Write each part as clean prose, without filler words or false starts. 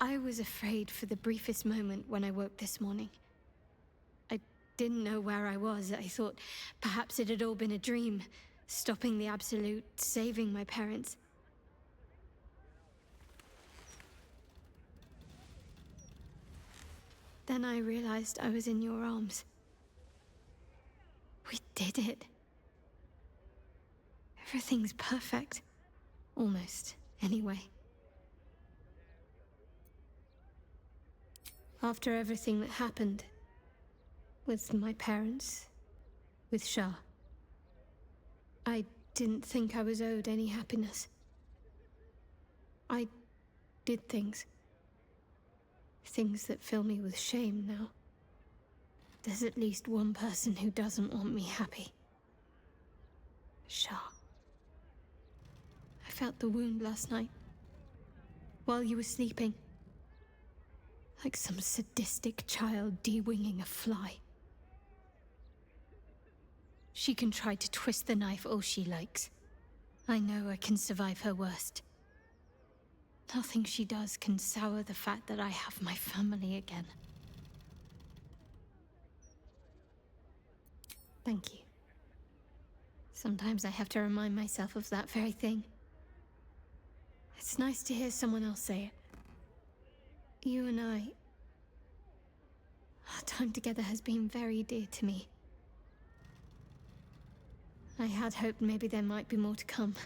I was afraid for the briefest moment when I woke this morning. I didn't know where I was. I thought perhaps it had all been a dream, stopping the absolute, saving my parents. Then I realized I was in your arms. We did it. Everything's perfect. Almost, anyway. After everything that happened, with my parents, with Shah, I didn't think I was owed any happiness. I did things that fill me with shame now. There's at least one person who doesn't want me happy. Shah. I felt the wound last night, while you were sleeping. Like some sadistic child de-winging a fly. She can try to twist the knife all she likes. I know I can survive her worst. Nothing she does can sour the fact that I have my family again. Thank you. Sometimes I have to remind myself of that very thing. It's nice to hear someone else say it. You and I... Our time together has been very dear to me. I had hoped maybe there might be more to come.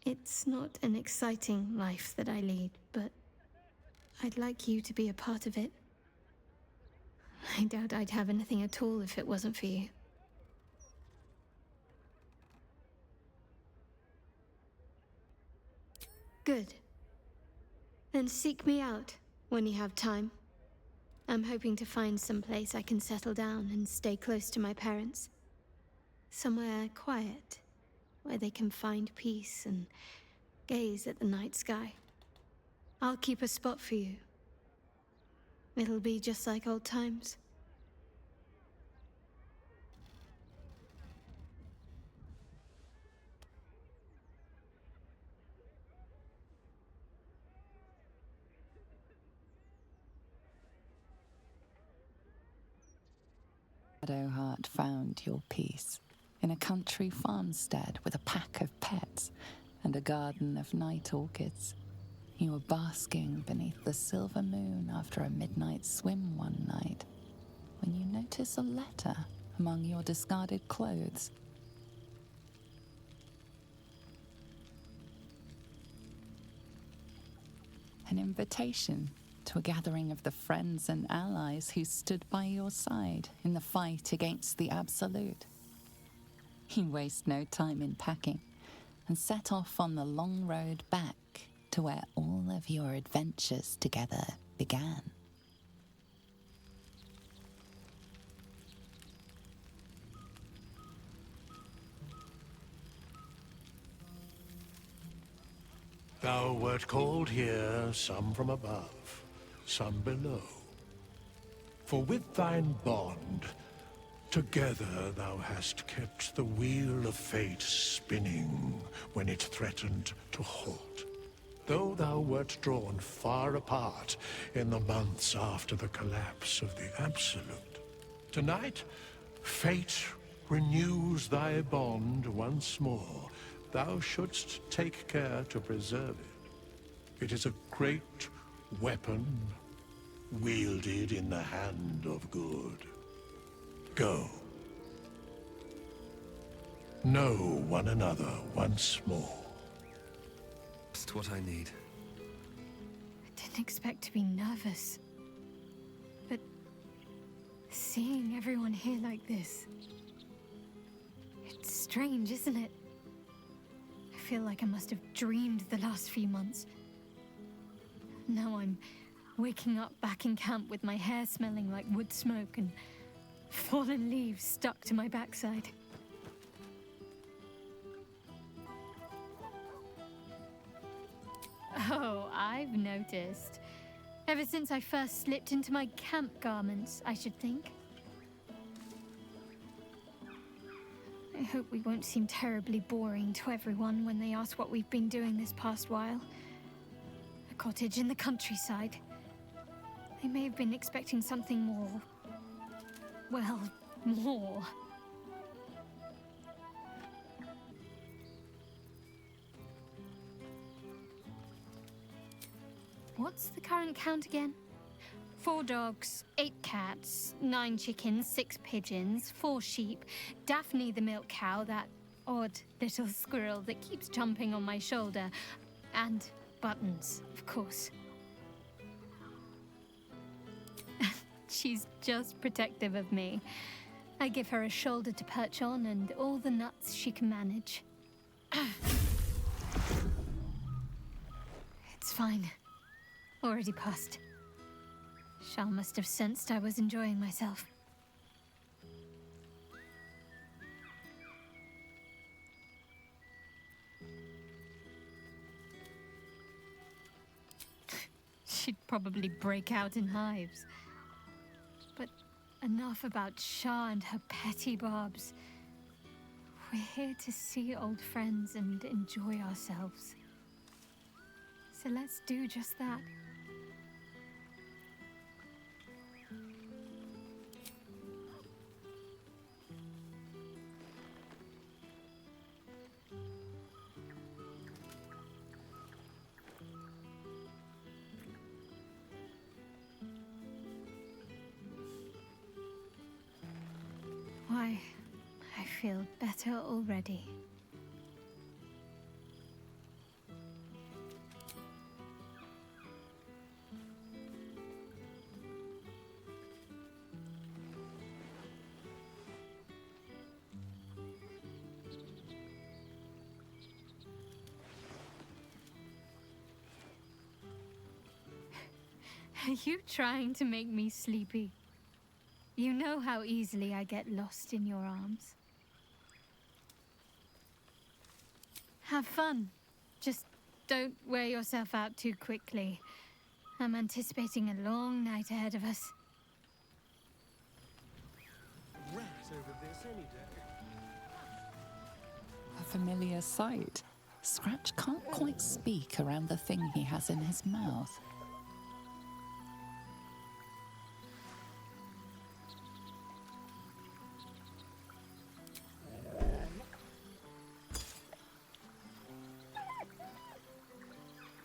It's not an exciting life that I lead, but I'd like you to be a part of it. I doubt I'd have anything at all if it wasn't for you. Good. Then seek me out when you have time. I'm hoping to find some place I can settle down and stay close to my parents. Somewhere quiet, where they can find peace and gaze at the night sky. I'll keep a spot for you. It'll be just like old times. Shadowheart found your peace in a country farmstead with a pack of pets and a garden of night orchids. You were basking beneath the silver moon after a midnight swim one night when you notice a letter among your discarded clothes. An invitation to a gathering of the friends and allies who stood by your side in the fight against the Absolute. You waste no time in packing and set off on the long road back to where all of your adventures together began. Thou wert called here, some from above, some below. For with thine bond, together thou hast kept the wheel of fate spinning when it threatened to halt. Though thou wert drawn far apart in the months after the collapse of the Absolute, tonight, fate renews thy bond once more. Thou shouldst take care to preserve it. It is a great weapon, wielded in the hand of good. Go. Know one another once more. Just what I need. I didn't expect to be nervous. But seeing everyone here like this... It's strange, isn't it? I feel like I must have dreamed the last few months. Now I'm waking up back in camp with my hair smelling like wood smoke and fallen leaves stuck to my backside. Oh, I've noticed. Ever since I first slipped into my camp garments, I should think. I hope we won't seem terribly boring to everyone when they ask what we've been doing this past while. A cottage in the countryside. They may have been expecting something more. Well, more. What's the current count again? 4 dogs, 8 cats, 9 chickens, 6 pigeons, 4 sheep, Daphne the milk cow, that odd little squirrel that keeps jumping on my shoulder, and Buttons, of course. She's just protective of me. I give her a shoulder to perch on and all the nuts she can manage. It's fine. Already passed. Shal must have sensed I was enjoying myself. She'd probably break out in hives. But enough about Shah and her petty barbs. We're here to see old friends and enjoy ourselves. So let's do just that. Why, I feel better already. Are you trying to make me sleepy? You know how easily I get lost in your arms. Have fun. Just don't wear yourself out too quickly. I'm anticipating a long night ahead of us. Rat over this any day. A familiar sight. Scratch can't quite speak around the thing he has in his mouth.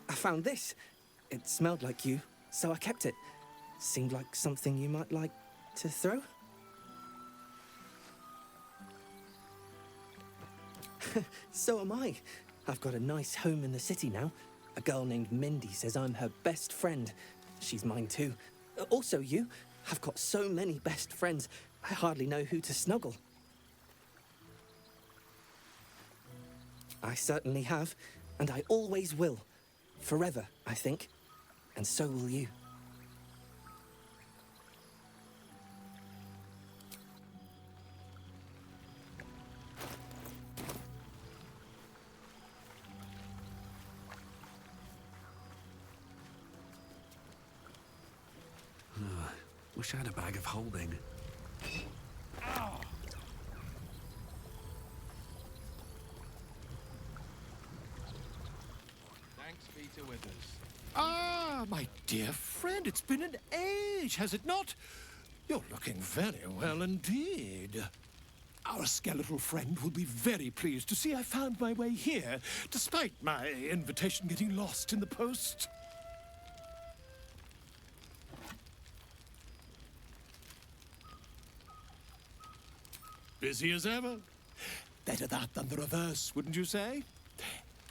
I found this. It smelled like you, so I kept it. Seemed like something you might like to throw. So am I. I've got a nice home in the city now. A girl named Mindy says I'm her best friend. She's mine too. Also you. I've got so many best friends, I hardly know who to snuggle. I certainly have, and I always will. Forever, I think. And so will you. Wish I had a bag of holding. Ah, my dear friend, it's been an age, has it not? You're looking very well indeed. Our skeletal friend will be very pleased to see I found my way here, despite my invitation getting lost in the post. Busy as ever. Better that than the reverse, wouldn't you say?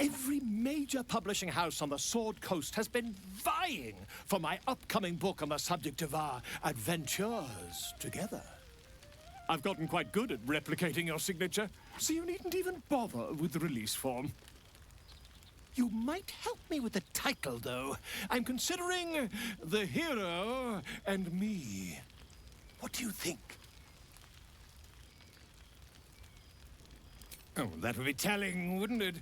Every major publishing house on the Sword Coast has been vying for my upcoming book on the subject of our adventures together. I've gotten quite good at replicating your signature, so you needn't even bother with the release form. You might help me with the title, though. I'm considering The Hero and Me. What do you think? Oh, that would be telling, wouldn't it?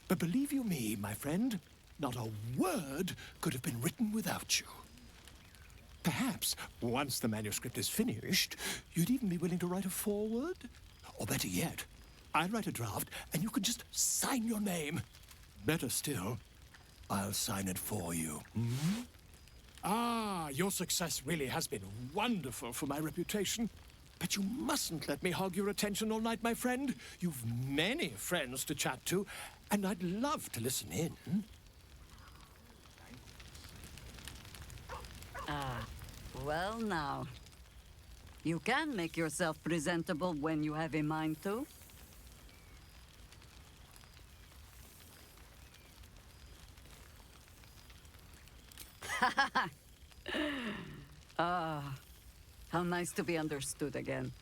But believe you me, my friend, not a word could have been written without you. Perhaps, once the manuscript is finished, you'd even be willing to write a foreword? Or better yet, I'll write a draft and you can just sign your name. Better still, I'll sign it for you. Ah, your success really has been wonderful for my reputation. But you mustn't let me hog your attention all night, my friend. You've many friends to chat to, and I'd love to listen in. Well now. You can make yourself presentable when you have a mind to. How nice to be understood again.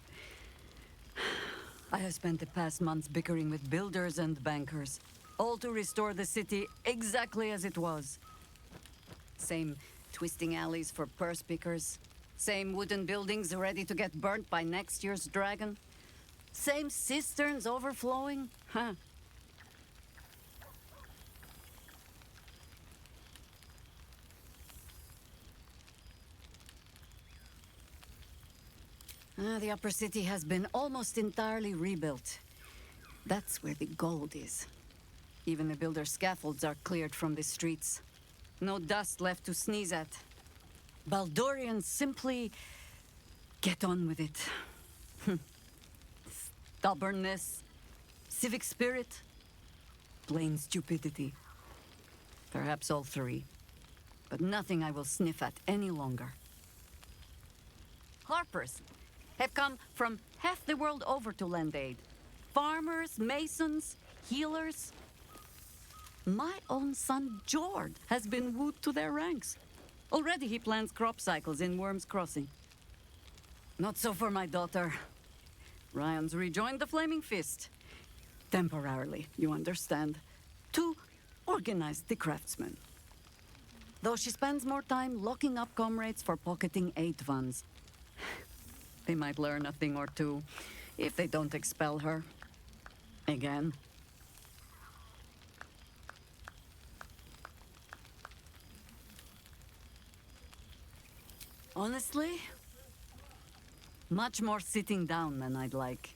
I have spent the past months bickering with builders and bankers, all to restore the city exactly as it was. Same twisting alleys for purse pickers, same wooden buildings ready to get burnt by next year's dragon, same cisterns overflowing, huh? The upper city has been almost entirely rebuilt. That's where the gold is. Even the builder's scaffolds are cleared from the streets. No dust left to sneeze at. Baldurians simply get on with it. Stubbornness, civic spirit, plain stupidity. Perhaps all three. But nothing I will sniff at any longer. Harpers have come from half the world over to lend aid. Farmers, masons, healers. My own son, Jord, has been wooed to their ranks. Already he plans crop cycles in Worm's Crossing. Not so for my daughter. Ryan's rejoined the Flaming Fist. Temporarily, you understand. To organize the craftsmen. Though she spends more time locking up comrades for pocketing aid funds. They might learn a thing or two, if they don't expel her. Again. Honestly, much more sitting down than I'd like.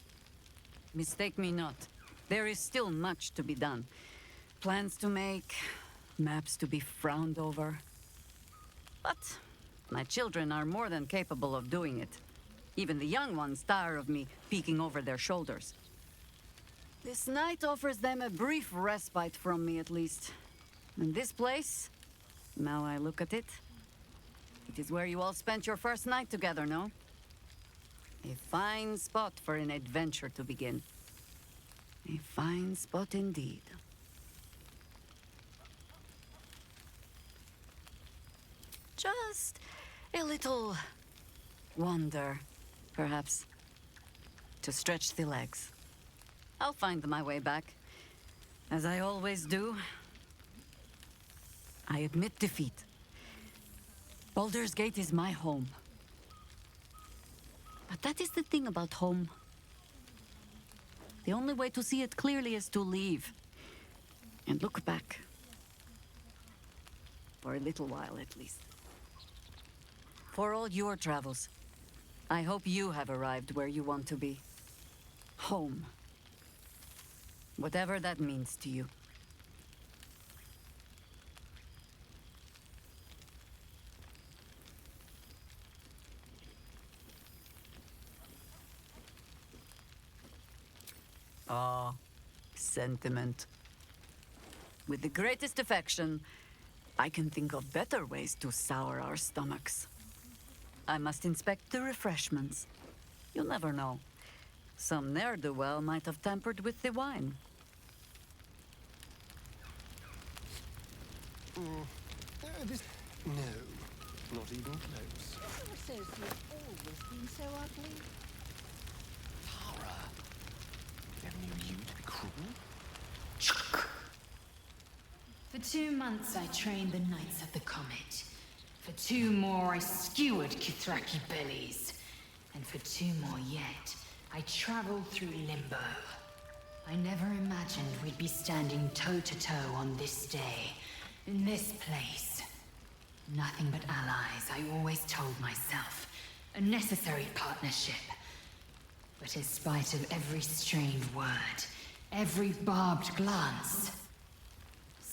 Mistake me not. There is still much to be done. Plans to make, maps to be frowned over. But my children are more than capable of doing it. Even the young ones tire of me peeking over their shoulders. This night offers them a brief respite from me, at least. And this place, now I look at it, it is where you all spent your first night together, no? A fine spot for an adventure to begin. A fine spot indeed. Just a little wander, perhaps, to stretch the legs. I'll find my way back, as I always do. I admit defeat. Baldur's Gate is my home. But that is the thing about home. The only way to see it clearly is to leave. And look back. For a little while, at least. For all your travels, I hope you have arrived where you want to be. Home. Whatever that means to you. Ah, sentiment. With the greatest affection, I can think of better ways to sour our stomachs. I must inspect the refreshments. You'll never know. Some ne'er-do-well might have tampered with the wine. No, not even close. Your associate always been so ugly. Tara, never knew you to be cruel. For 2 months I trained the Knights of the Comet. For 2 more I skewered Kithraki bellies. And for 2 more yet, I traveled through limbo. I never imagined we'd be standing toe-to-toe on this day, in this place. Nothing but allies, I always told myself. A necessary partnership. But in spite of every strained word, every barbed glance,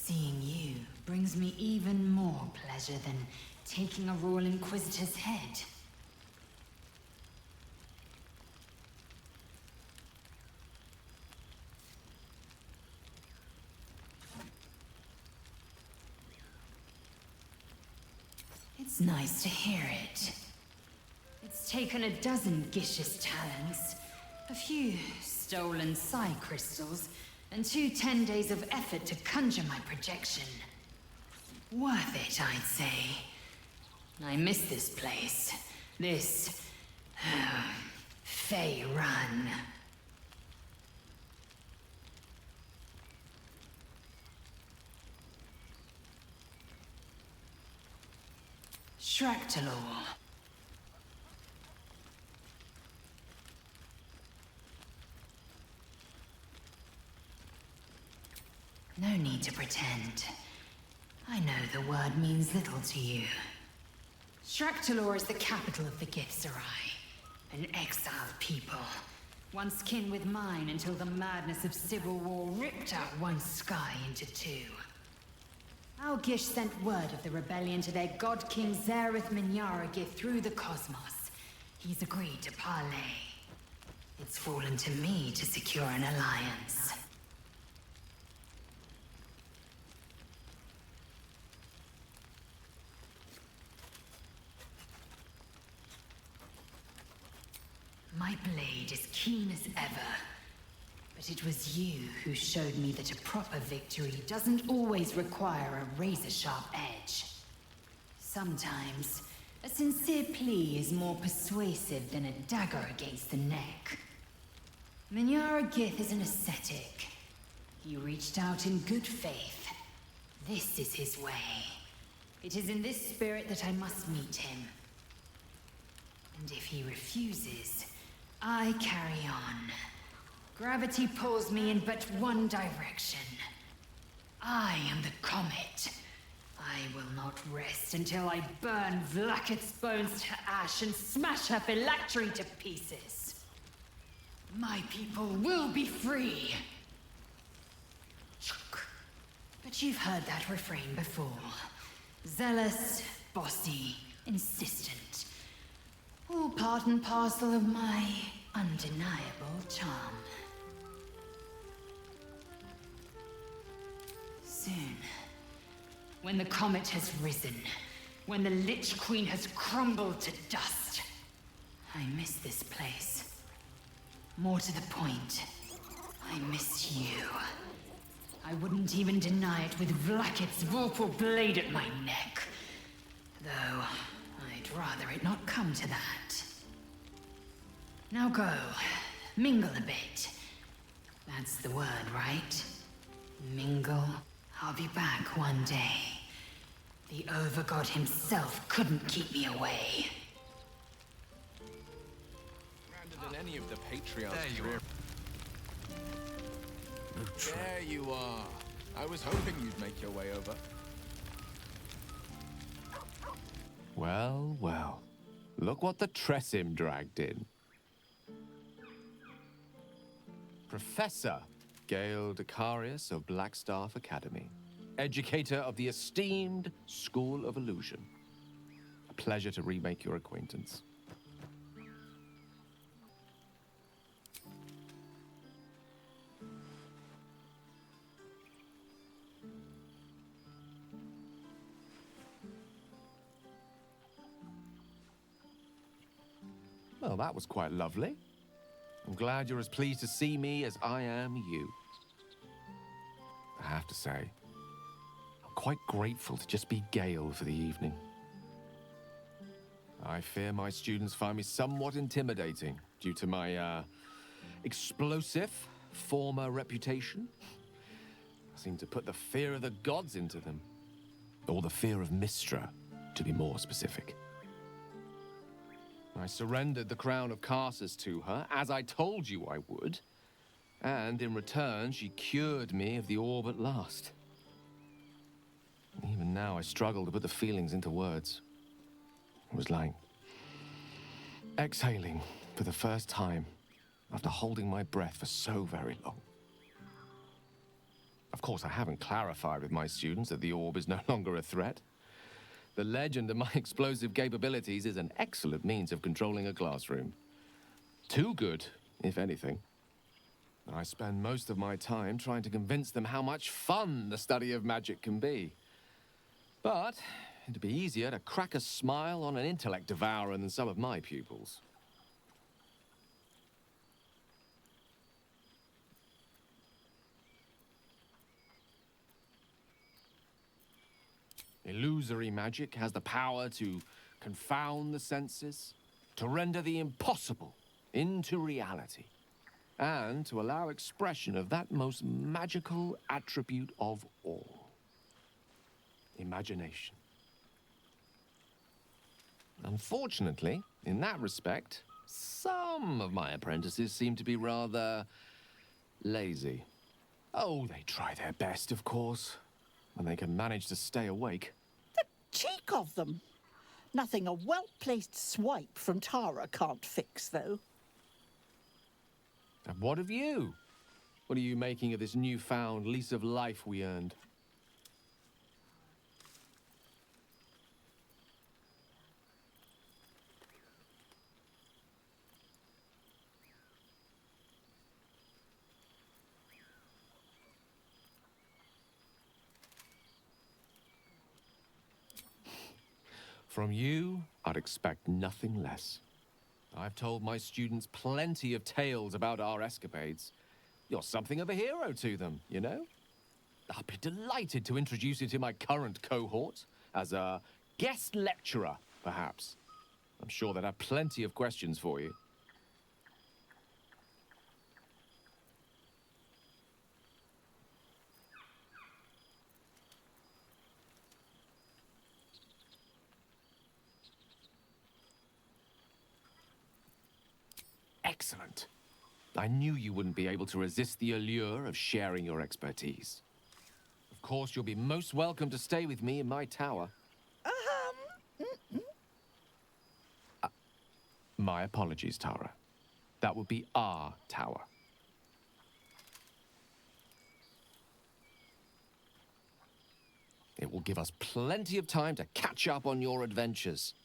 Seeing you brings me even more pleasure than taking a Royal Inquisitor's head. It's nice to hear it. It's taken a dozen Gish's talents, a few stolen psi crystals, and 2 10 days of effort to conjure my projection. Worth it, I'd say. I miss this place. This... Fey Run. Shractalor. No need to pretend. I know the word means little to you. Shractalor is the capital of the Githzerai, an exiled people, once kin with mine until the madness of civil war ripped out one sky into 2. Our Gish sent word of the rebellion to their god king Zareth Minyaragith through the cosmos. He's agreed to parley. It's fallen to me to secure an alliance. My blade is keen as ever, but it was you who showed me that a proper victory doesn't always require a razor-sharp edge. Sometimes, a sincere plea is more persuasive than a dagger against the neck. Minyaragith is an ascetic. He reached out in good faith. This is his way. It is in this spirit that I must meet him. And if he refuses, I carry on. Gravity pulls me in but one direction. I am the comet. I will not rest until I burn Vlaakith's bones to ash and smash her phylactery to pieces. My people will be free. But you've heard that refrain before. Zealous, bossy, insistent. All part and parcel of my undeniable charm. Soon, when the comet has risen, when the Lich Queen has crumbled to dust, I miss this place. More to the point, I miss you. I wouldn't even deny it with Vlaakith's vorpal blade at my neck. Though, I'd rather it not come to that. Now go, mingle a bit. That's the word, right? Mingle. I'll be back one day. The Overgod himself couldn't keep me away. Than any of the patriarchs. There you are. I was hoping you'd make your way over. Well, well. Look what the Tressim dragged in. Professor Gale Decarius of Blackstaff Academy. Educator of the esteemed School of Illusion. A pleasure to remake your acquaintance. Well, that was quite lovely. I'm glad you're as pleased to see me as I am you. I have to say, I'm quite grateful to just be Gale for the evening. I fear my students find me somewhat intimidating due to my, explosive former reputation. I seem to put the fear of the gods into them. Or the fear of Mystra, to be more specific. I surrendered the crown of Karsus to her, as I told you I would. And in return, she cured me of the orb at last. Even now, I struggle to put the feelings into words. It was like exhaling for the first time after holding my breath for so very long. Of course, I haven't clarified with my students that the orb is no longer a threat. The legend of my explosive capabilities is an excellent means of controlling a classroom. Too good, if anything. I spend most of my time trying to convince them how much fun the study of magic can be. But it'd be easier to crack a smile on an intellect devourer than some of my pupils. Illusory magic has the power to confound the senses, to render the impossible into reality, and to allow expression of that most magical attribute of all: imagination. Unfortunately, in that respect, some of my apprentices seem to be rather lazy. Oh, they try their best, of course, when they can manage to stay awake. The cheek of them! Nothing a well-placed swipe from Tara can't fix, though. And what of you? What are you making of this newfound lease of life we earned? From you, I'd expect nothing less. I've told my students plenty of tales about our escapades. You're something of a hero to them, you know? I'd be delighted to introduce you to my current cohort as a guest lecturer, perhaps. I'm sure they'd have plenty of questions for you. Excellent. I knew you wouldn't be able to resist the allure of sharing your expertise. Of course, you'll be most welcome to stay with me in my tower. My apologies, Tara. That would be our tower. It will give us plenty of time to catch up on your adventures.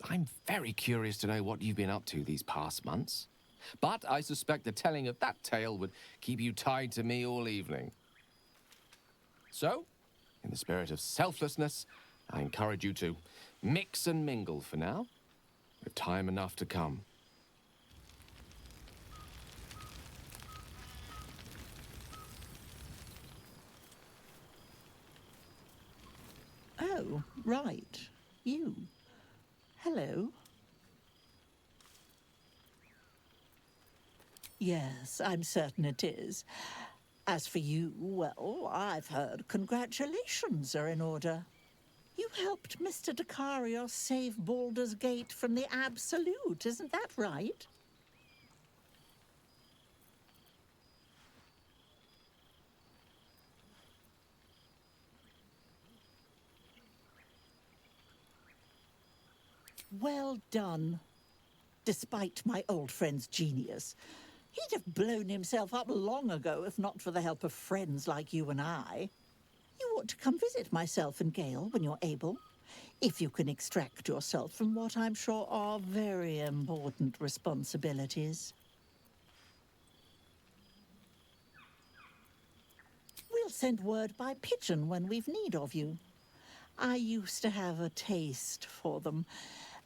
I'm very curious to know what you've been up to these past months. But I suspect the telling of that tale would keep you tied to me all evening. So, in the spirit of selflessness, I encourage you to mix and mingle for now, with time enough to come. Oh, right. You. Hello. Yes, I'm certain it is. As for you, well, I've heard congratulations are in order. You helped Mr. Dicarios save Baldur's Gate from the Absolute, isn't that right? Well done. Despite my old friend's genius, he'd have blown himself up long ago if not for the help of friends like you and I. You ought to come visit myself and Gale when you're able, if you can extract yourself from what I'm sure are very important responsibilities. We'll send word by pigeon when we've need of you. I used to have a taste for them,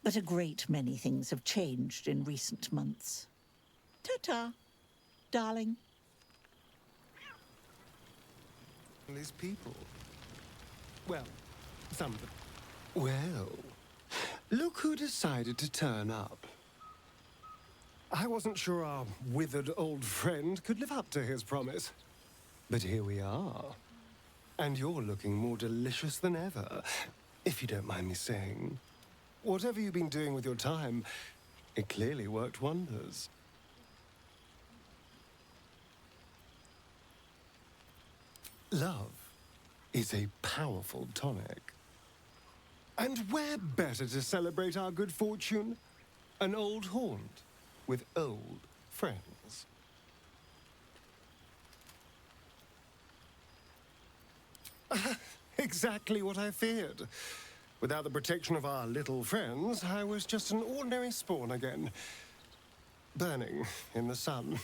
but a great many things have changed in recent months. Ta-ta, darling. These people. Well, some of them. Well, look who decided to turn up. I wasn't sure our withered old friend could live up to his promise. But here we are. And you're looking more delicious than ever, if you don't mind me saying. Whatever you've been doing with your time, it clearly worked wonders. Love is a powerful tonic. And where better to celebrate our good fortune? An old haunt with old friends. Exactly what I feared. Without the protection of our little friends, I was just an ordinary spawn again. Burning in the sun.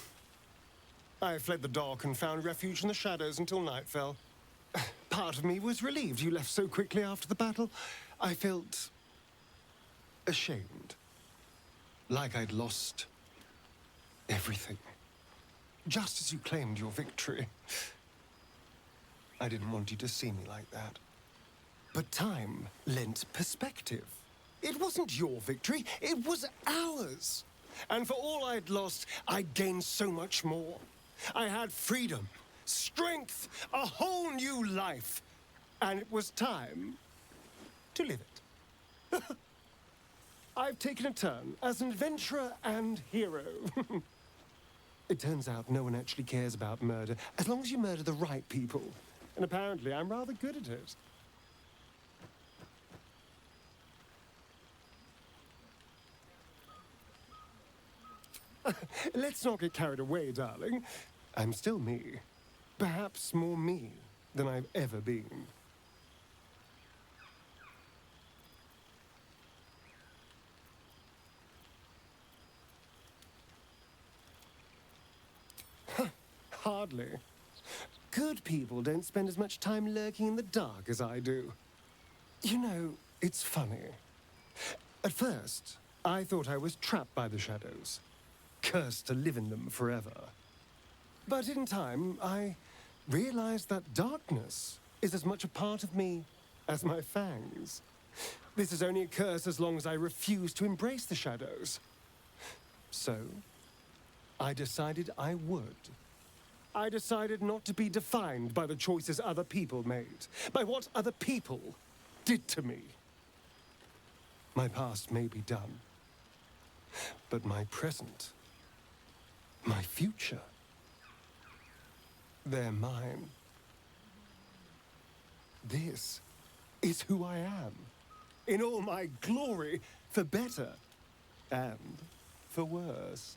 I fled the dock and found refuge in the shadows until night fell. Part of me was relieved you left so quickly after the battle. I felt ashamed. Like I'd lost everything. Just as you claimed your victory. I didn't want you to see me like that. But time lent perspective. It wasn't your victory, it was ours. And for all I'd lost, I'd gained so much more. I had freedom, strength, a whole new life. And it was time to live it. I've taken a turn as an adventurer and hero. It turns out no one actually cares about murder, as long as you murder the right people. And apparently I'm rather good at it. Let's not get carried away, darling. I'm still me. Perhaps more me than I've ever been. Hardly. Good people don't spend as much time lurking in the dark as I do. You know, it's funny. At first, I thought I was trapped by the shadows. Cursed to live in them forever. But in time, I realized that darkness is as much a part of me as my fangs. This is only a curse as long as I refuse to embrace the shadows. So, I decided I would. I decided not to be defined by the choices other people made, by what other people did to me. My past may be done, but my present, my future, they're mine. This is who I am, in all my glory, for better and for worse.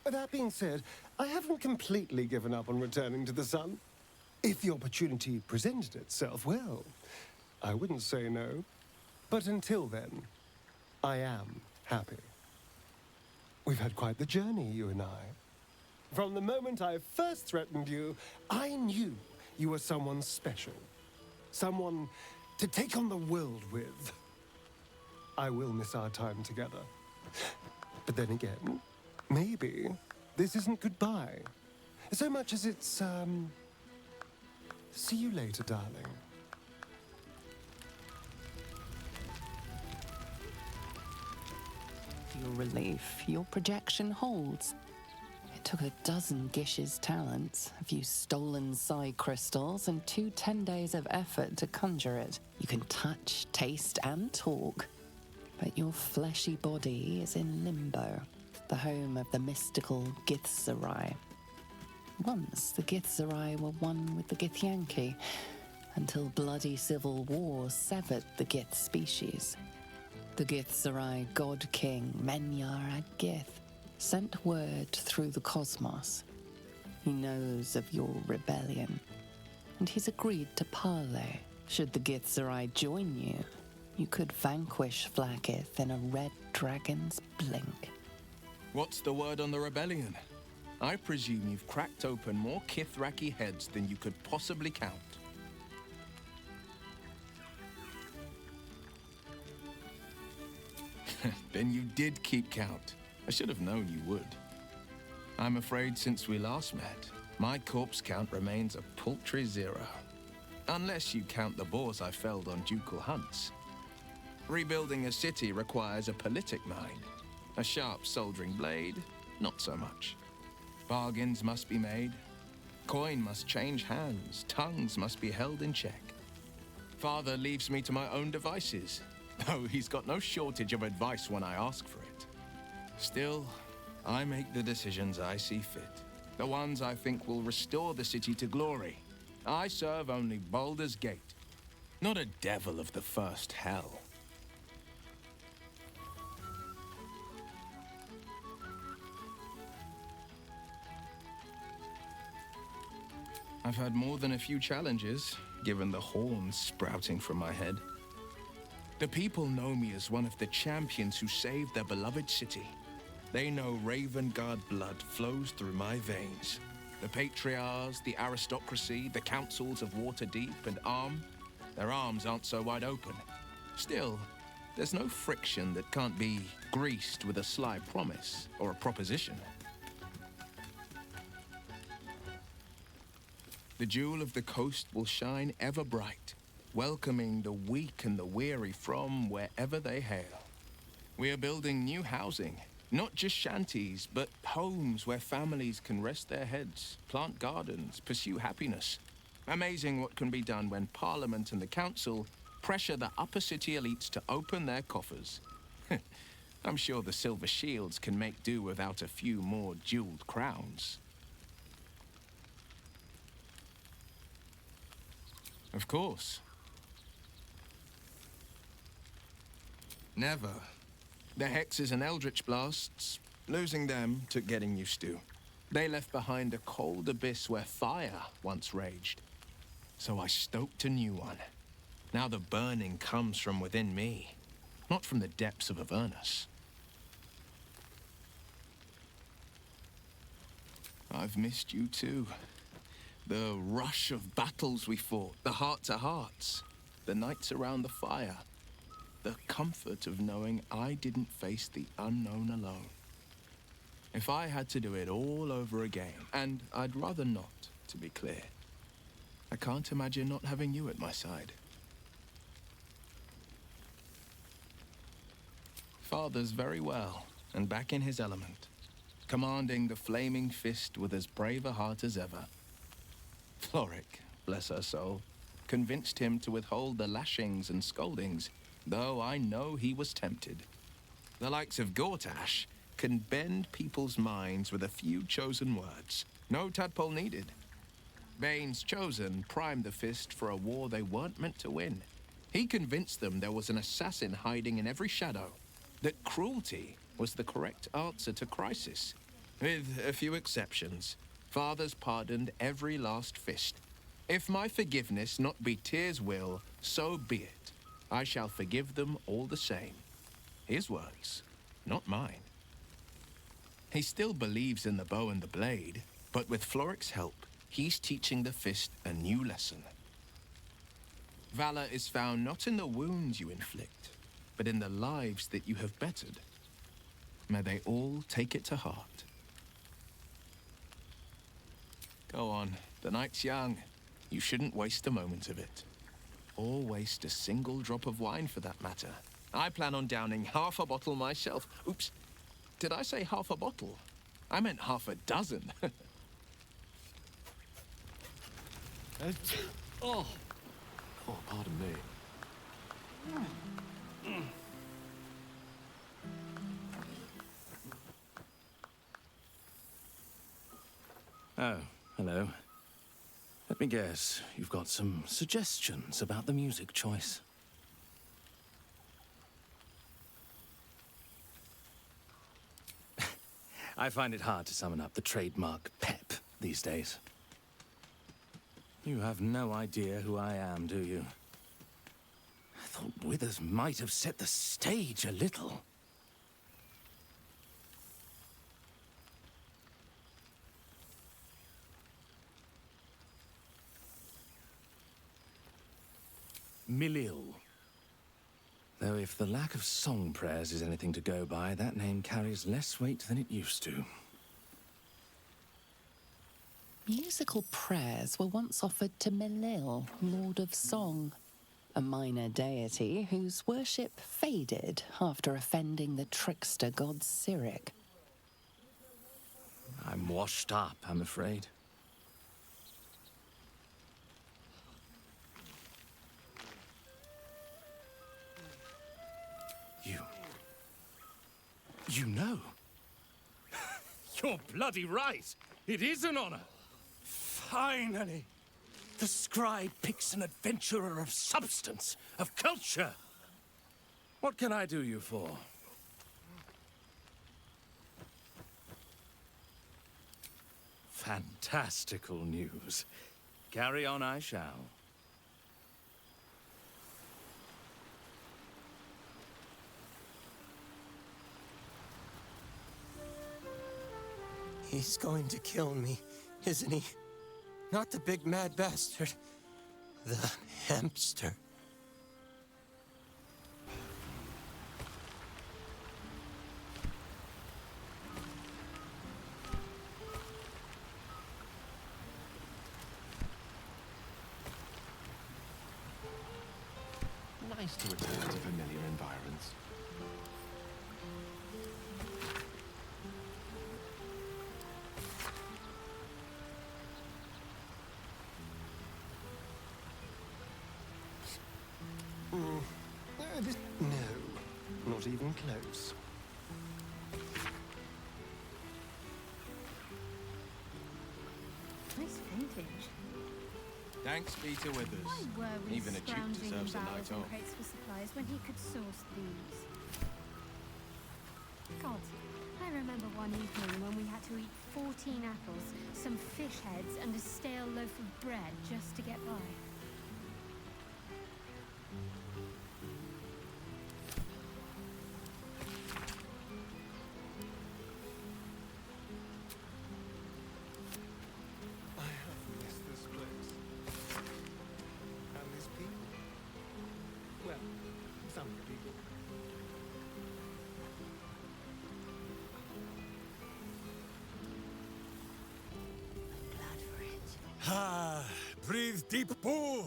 That being said, I haven't completely given up on returning to the sun. If the opportunity presented itself, well, I wouldn't say no. But until then, I am happy. We've had quite the journey, you and I. From the moment I first threatened you, I knew you were someone special. Someone to take on the world with. I will miss our time together. But then again, maybe this isn't goodbye. So much as it's, see you later, darling. To your relief, your projection holds. It took a dozen Gish's talents, a few stolen psi crystals, and 2 10 days of effort to conjure it. You can touch, taste, and talk. But your fleshy body is in limbo, the home of the mystical Githzerai. Once, the Githzerai were one with the Githyanki, until bloody civil war severed the Gith species. The Githzerai god king Menyar Ag-Gith sent word through the cosmos. He knows of your rebellion, and he's agreed to parley. Should the Githzerai join you, you could vanquish Flakith in a red dragon's blink. What's the word on the rebellion? I presume you've cracked open more Kithraki heads than you could possibly count. Then you did keep count. I should have known you would. I'm afraid since we last met, my corpse count remains a paltry 0. Unless you count the boars I felled on ducal hunts. Rebuilding a city requires a politic mind. A sharp soldering blade, not so much. Bargains must be made. Coin must change hands. Tongues must be held in check. Father leaves me to my own devices, though he's got no shortage of advice when I ask for it. Still, I make the decisions I see fit. The ones I think will restore the city to glory. I serve only Baldur's Gate. Not a devil of the first hell. I've had more than a few challenges, given the horns sprouting from my head. The people know me as one of the champions who saved their beloved city. They know Ravengard blood flows through my veins. The patriarchs, the aristocracy, the councils of Waterdeep and Arm, their arms aren't so wide open. Still, there's no friction that can't be greased with a sly promise or a proposition. The jewel of the coast will shine ever bright, welcoming the weak and the weary from wherever they hail. We are building new housing, not just shanties, but homes where families can rest their heads, plant gardens, pursue happiness. Amazing what can be done when Parliament and the Council pressure the upper city elites to open their coffers. I'm sure the Silver Shields can make do without a few more jeweled crowns. Of course. Never. The hexes and eldritch blasts, losing them took getting used to. They left behind a cold abyss where fire once raged. So I stoked a new one. Now the burning comes from within me, not from the depths of Avernus. I've missed you too. The rush of battles we fought, the heart-to-hearts, the nights around the fire, the comfort of knowing I didn't face the unknown alone. If I had to do it all over again, and I'd rather not, to be clear, I can't imagine not having you at my side. Father's very well, and back in his element, commanding the flaming fist with as brave a heart as ever. Floric, bless her soul, convinced him to withhold the lashings and scoldings, though I know he was tempted. The likes of Gortash can bend people's minds with a few chosen words. No tadpole needed. Bane's chosen primed the fist for a war they weren't meant to win. He convinced them there was an assassin hiding in every shadow, that cruelty was the correct answer to crisis. With a few exceptions, Father's pardoned every last fist. If my forgiveness not be Tyr's will, so be it. I shall forgive them all the same. His words, not mine. He still believes in the bow and the blade, but with Floric's help, he's teaching the fist a new lesson. Valor is found not in the wounds you inflict, but in the lives that you have bettered. May they all take it to heart. Go on, the night's young. You shouldn't waste a moment of it. Or waste a single drop of wine for that matter. I plan on downing half a bottle myself. Oops, did I say half a bottle? I meant half a dozen. Oh, pardon me. Oh, hello. Let me guess, you've got some suggestions about the music choice. I find it hard to summon up the trademark pep these days. You have no idea who I am, do you? I thought Withers might have set the stage a little. Milil. Though if the lack of song prayers is anything to go by, that name carries less weight than it used to. Musical prayers were once offered to Milil, Lord of Song, a minor deity whose worship faded after offending the trickster god Cyric. I'm washed up, I'm afraid. You know? You're bloody right. It is an honor. Finally! The scribe picks an adventurer of substance, of culture. What can I do you for? Fantastical news. Carry on I shall. He's going to kill me, isn't he? Not the big mad bastard. The hamster. Nice to return to familiar environs. No, not even close. Nice vintage. Thanks be to Withers. Why were we Even a duke scrounging deserves a in night barrels and off. crates for supplies when he could source these? God, I remember one evening when we had to eat 14 apples, some fish heads, and a stale loaf of bread just to get by. I have missed this place. And these people. Well, some people. Ah, breathe deep, Boo!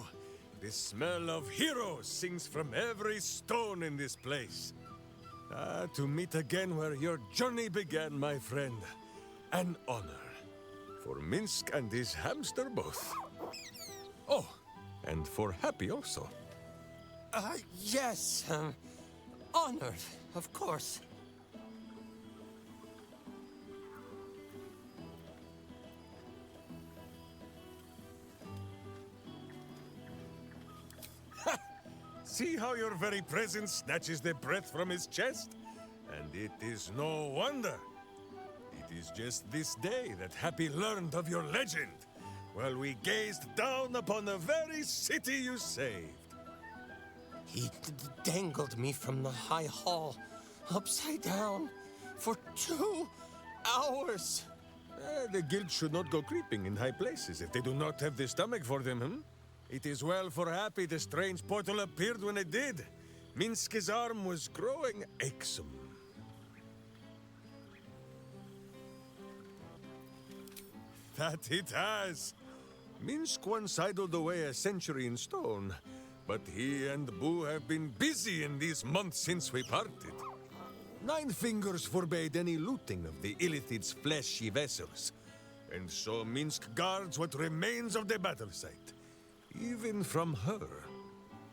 The smell of heroes sings from every stone in this place. Ah, to meet again where your journey began, my friend. An honor. For Minsk and his hamster both. Oh, and for Happy also. Yes. Honored, of course. See how your very presence snatches the breath from his chest? And it is no wonder. It is just this day that Happy learned of your legend, while we gazed down upon the very city you saved. He dangled me from the high hall, upside down, for 2 hours. The guild should not go creeping in high places if they do not have the stomach for them, hmm? It is well for Happy the strange portal appeared when it did. Minsk's arm was growing achsome. That it has. Minsk once idled away a century in stone, but he and Boo have been busy in these months since we parted. 9 Fingers forbade any looting of the Illithid's fleshy vessels, and so Minsk guards what remains of the battle site, even from her.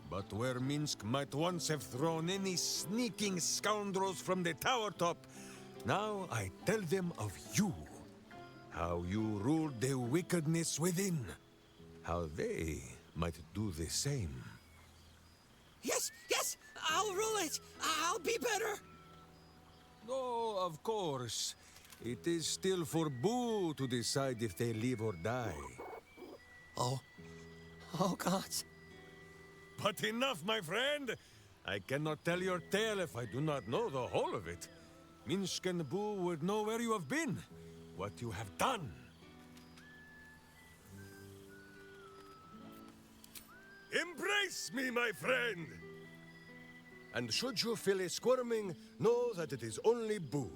But where Minsk might once have thrown any sneaking scoundrels from the tower top, now I tell them of you. How you ruled the wickedness within. How they might do the same. Yes, I'll rule it. I'll be better. Oh, of course. It is still for Boo to decide if they live or die. Oh, gods. But enough, my friend! I cannot tell your tale if I do not know the whole of it. Minsk and Boo would know where you have been, what you have done. Embrace me, my friend! And should you feel a squirming, know that it is only Boo.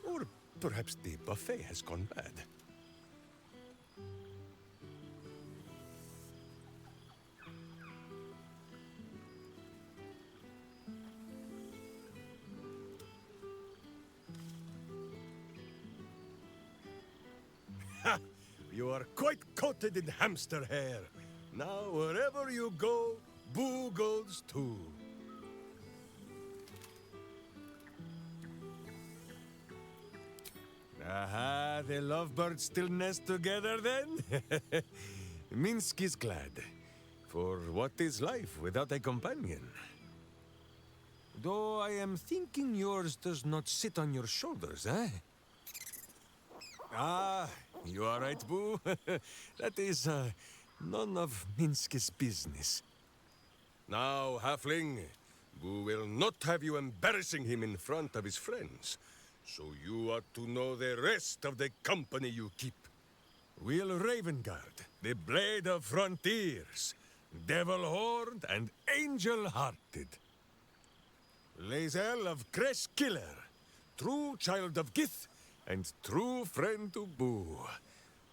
Or perhaps the buffet has gone bad. Ha! You are quite coated in hamster hair. Now, wherever you go, Boo goes too. Aha, the lovebirds still nest together then? Minsk is glad. For what is life without a companion? Though I am thinking yours does not sit on your shoulders, eh? Ah, you are right, Boo. That is, none of Minsk's business. Now, Halfling, Boo will not have you embarrassing him in front of his friends. So you ought to know the rest of the company you keep. Will Ravengard, the Blade of Frontiers, Devil-Horned and Angel-Hearted. Lae'zel of Creskiller, true child of Gith and true friend to Boo.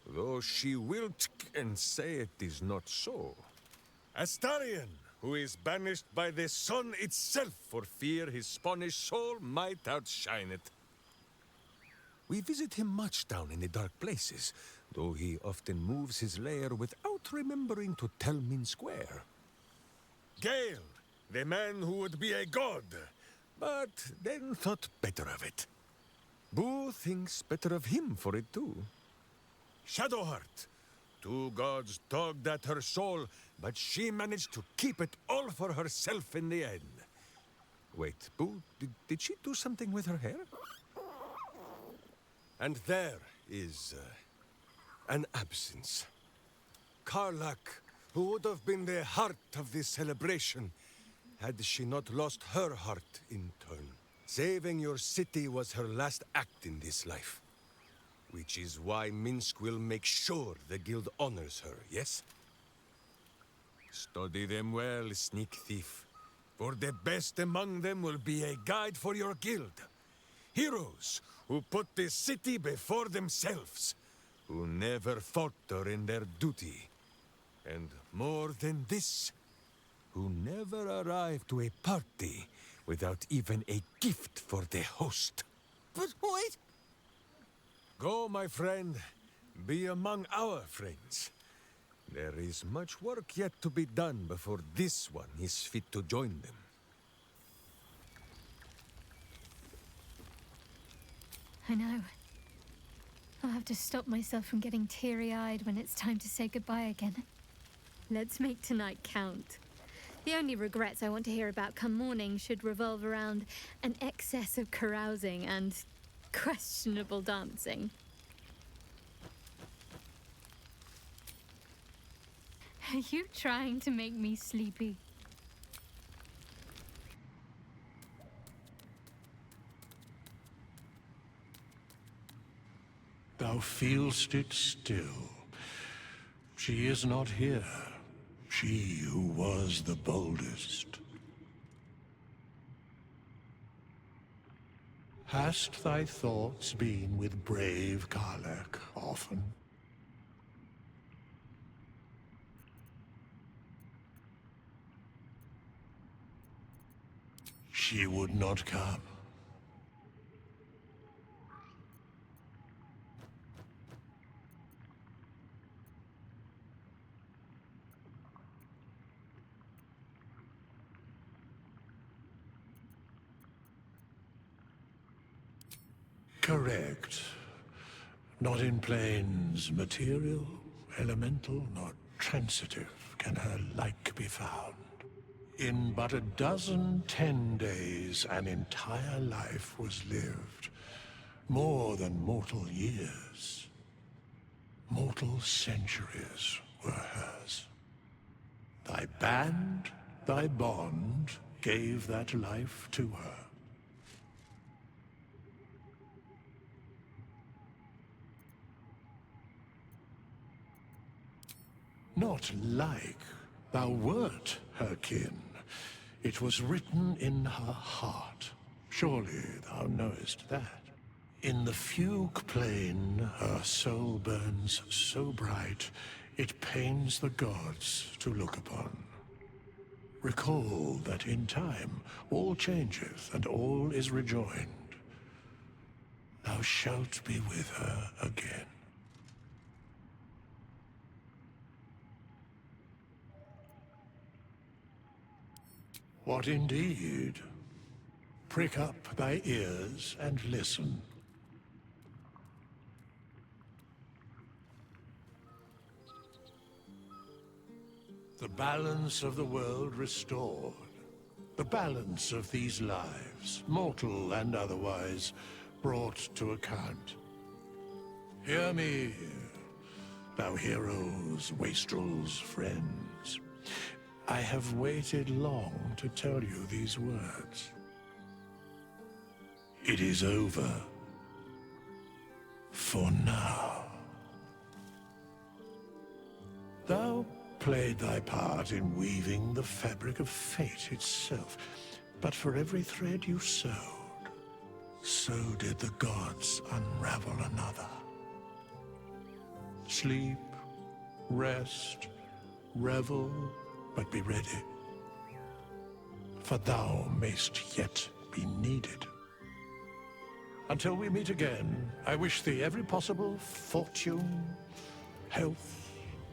Though she will and say it is not so. Astarion, who is banished by the sun itself for fear his Spanish soul might outshine it. We visit him much down in the dark places, though he often moves his lair without remembering to tell Minsk where. Gale, the man who would be a god, but then thought better of it. Boo thinks better of him for it too. Shadowheart, two gods tugged at her soul, but she managed to keep it all for herself in the end. Wait, Boo, did she do something with her hair? And there is an absence. Karlach, who would have been the heart of this celebration, had she not lost her heart in turn. Saving your city was her last act in this life. Which is why Minsk will make sure the guild honors her, yes? Study them well, sneak thief. For the best among them will be a guide for your guild. Heroes who put the city before themselves. Who never falter in their duty. And more than this, who never arrive to a party without even a gift for the host. But wait! Go, my friend. Be among our friends. There is much work yet to be done before this one is fit to join them. I know. I'll have to stop myself from getting teary-eyed when it's time to say goodbye again. Let's make tonight count. The only regrets I want to hear about come morning should revolve around an excess of carousing and questionable dancing. Are you trying to make me sleepy? Thou feelst it still. She is not here. She who was the boldest. Hast thy thoughts been with brave Karlach often? She would not come. Correct. Not in planes material, elemental, nor transitive can her like be found. In but 10 days, an entire life was lived. More than mortal years. Mortal centuries were hers. Thy band, thy bond, gave that life to her. Not like thou wert her kin. It was written in her heart. Surely thou knowest that. In the fugue plain, her soul burns so bright, it pains the gods to look upon. Recall that in time, all changeth and all is rejoined. Thou shalt be with her again. What indeed? Prick up thy ears and listen. The balance of the world restored. The balance of these lives, mortal and otherwise, brought to account. Hear me, thou heroes, wastrels, friends. I have waited long to tell you these words. It is over. For now. Thou played thy part in weaving the fabric of fate itself, but for every thread you sewed, so did the gods unravel another. Sleep, rest, revel, but be ready, for thou mayst yet be needed. Until we meet again, I wish thee every possible fortune, health,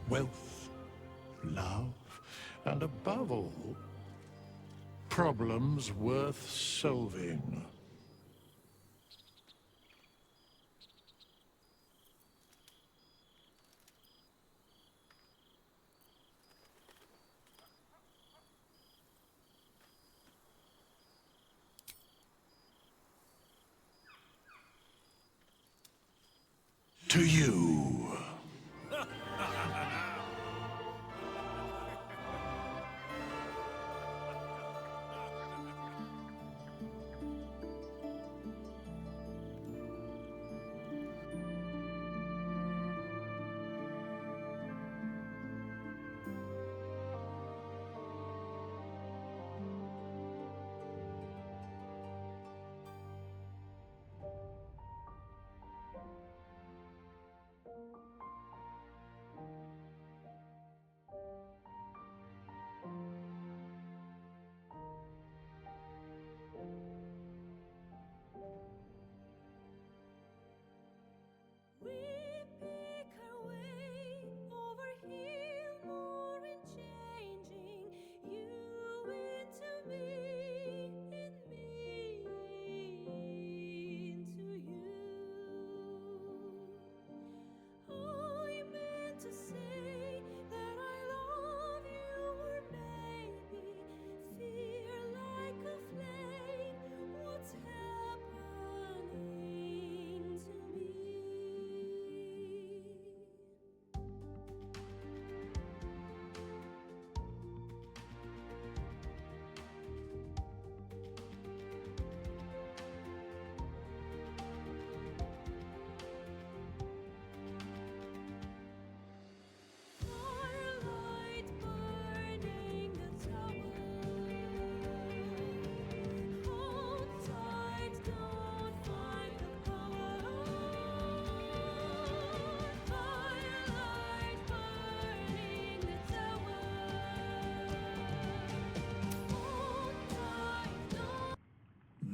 wealth, love, and above all, problems worth solving. To you.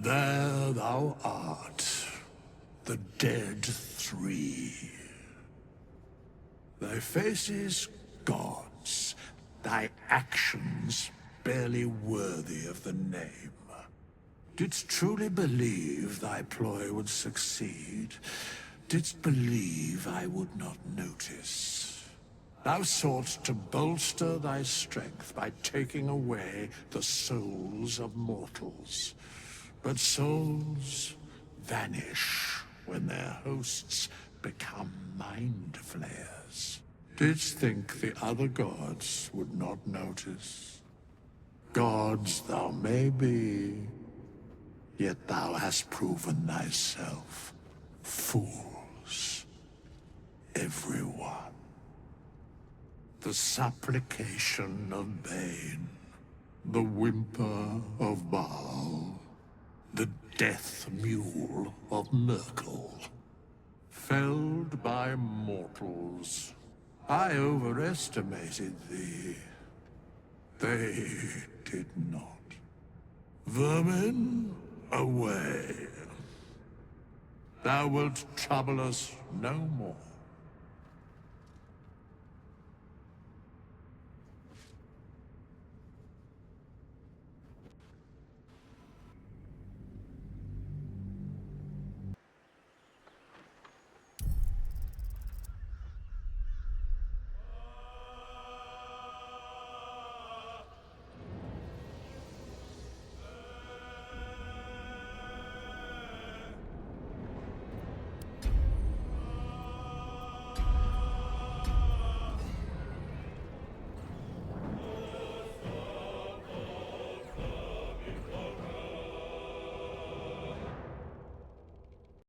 There thou art, the dead three. Thy faces gods, thy actions barely worthy of the name. Didst truly believe thy ploy would succeed? Didst believe I would not notice? Thou sought to bolster thy strength by taking away the souls of mortals. But souls vanish when their hosts become mind flayers. Didst think the other gods would not notice? Gods thou may be, yet thou hast proven thyself fools. Everyone. The supplication of Bane, the whimper of Baal, the death mule of Merkel. Felled by mortals, I overestimated thee. They did not. Vermin, away. Thou wilt trouble us no more.